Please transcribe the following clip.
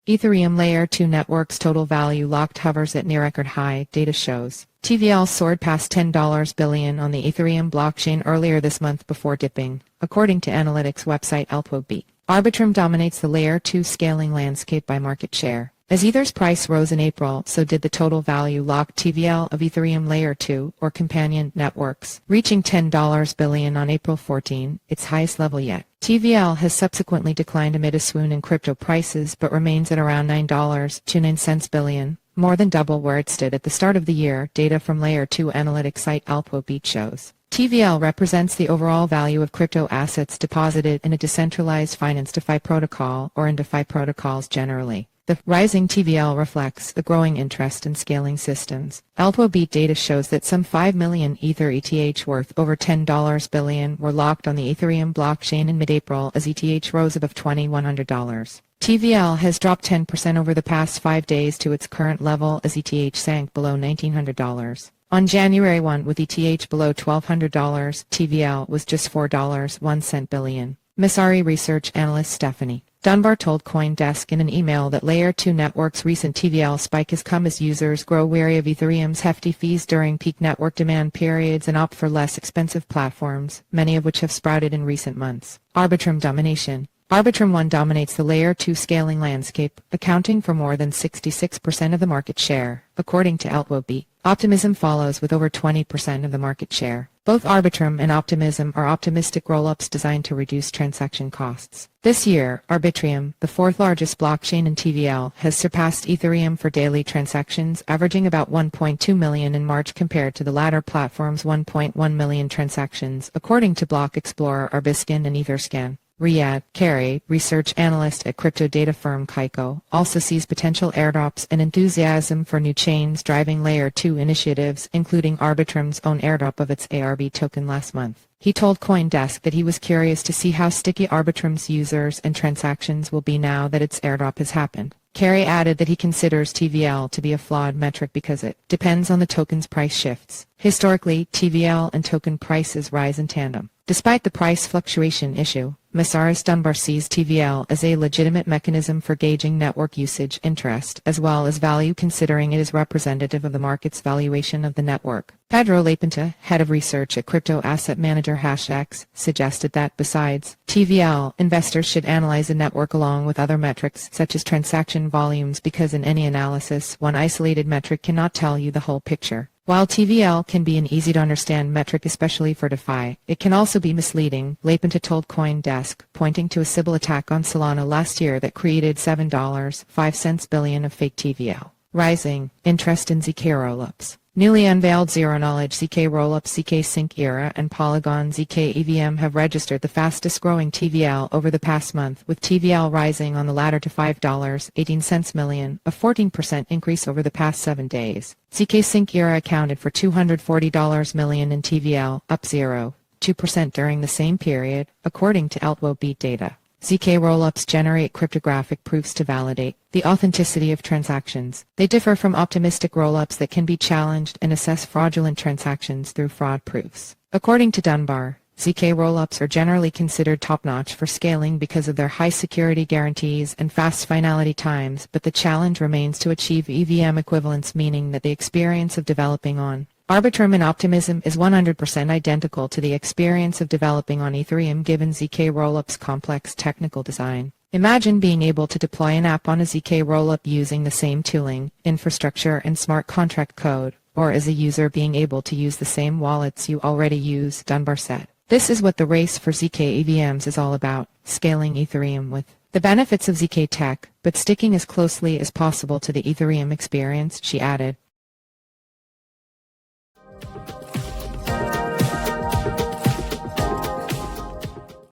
Ethereum Layer 2 network's total value locked hovers at near record high, data shows. TVL soared past $10 billion on the Ethereum blockchain earlier this month before dipping, according to analytics website Alpobeat. Arbitrum dominates the Layer 2 scaling landscape by market share. As Ether's price rose in April, so did the total value locked TVL of Ethereum Layer 2, or companion networks, reaching $10 billion on April 14, its highest level yet. TVL has subsequently declined amid a swoon in crypto prices but remains at around $9.29 billion, more than double where it stood at the start of the year, data from Layer 2 analytics site Alpobeat shows. TVL represents the overall value of crypto assets deposited in a decentralized finance DeFi protocol or in DeFi protocols generally. The rising TVL reflects the growing interest in scaling systems. Alpobeat data shows that some 5 million Ether ETH worth over $10 billion were locked on the Ethereum blockchain in mid-April as ETH rose above $2,100. TVL has dropped 10% over the past 5 days to its current level as ETH sank below $1,900. On January 1, with ETH below $1,200, TVL was just $4.01 billion. Messari research analyst Stephanie Dunbar told CoinDesk in an email that Layer 2 Network's recent TVL spike has come as users grow wary of Ethereum's hefty fees during peak network demand periods and opt for less expensive platforms, many of which have sprouted in recent months. Arbitrum domination. Arbitrum 1 dominates the Layer 2 scaling landscape, accounting for more than 66% of the market share, according to Alpobeat. Optimism follows with over 20% of the market share. Both Arbitrum and Optimism are optimistic rollups designed to reduce transaction costs. This year, Arbitrum, the fourth largest blockchain in TVL, has surpassed Ethereum for daily transactions, averaging about 1.2 million in March compared to the latter platform's 1.1 million transactions, according to Block Explorer, Arbiscan, and Etherscan. Riyad Carey, research analyst at crypto data firm Kaiko, also sees potential airdrops and enthusiasm for new chains driving Layer 2 initiatives, including Arbitrum's own airdrop of its ARB token last month. He told CoinDesk that he was curious to see how sticky Arbitrum's users and transactions will be now that its airdrop has happened. Carey added that he considers TVL to be a flawed metric because it depends on the token's price shifts. Historically, TVL and token prices rise in tandem. Despite the price fluctuation issue, Messari Dunbar sees TVL as a legitimate mechanism for gauging network usage interest as well as value, considering it is representative of the market's valuation of the network. Pedro Lapinta, head of research at crypto asset manager Hashdex, suggested that besides TVL, investors should analyze the network along with other metrics such as transaction volumes because in any analysis, one isolated metric cannot tell you the whole picture. While TVL can be an easy-to-understand metric especially for DeFi, it can also be misleading, Lapinta told CoinDesk, pointing to a Sybil attack on Solana last year that created $7.05 billion of fake TVL. Rising interest in ZK rollups. Newly unveiled zero-knowledge ZK rollups ZK Sync Era and Polygon ZK EVM have registered the fastest-growing TVL over the past month, with TVL rising on the latter to $5.18 million, a 14% increase over the past 7 days. ZK Sync Era accounted for $240 million in TVL, up 0.2% during the same period, according to Alpobeat data. ZK rollups generate cryptographic proofs to validate the authenticity of transactions. They differ from optimistic rollups that can be challenged and assess fraudulent transactions through fraud proofs. According to Dunbar, ZK rollups are generally considered top-notch for scaling because of their high security guarantees and fast finality times, but the challenge remains to achieve EVM equivalence, meaning that the experience of developing on Arbitrum and Optimism is 100% identical to the experience of developing on Ethereum given ZK Rollup's complex technical design. Imagine being able to deploy an app on a ZK Rollup using the same tooling, infrastructure, and smart contract code, or as a user being able to use the same wallets you already use, Dunbar said. This is what the race for ZK EVMs is all about, scaling Ethereum with the benefits of ZK tech, but sticking as closely as possible to the Ethereum experience, she added.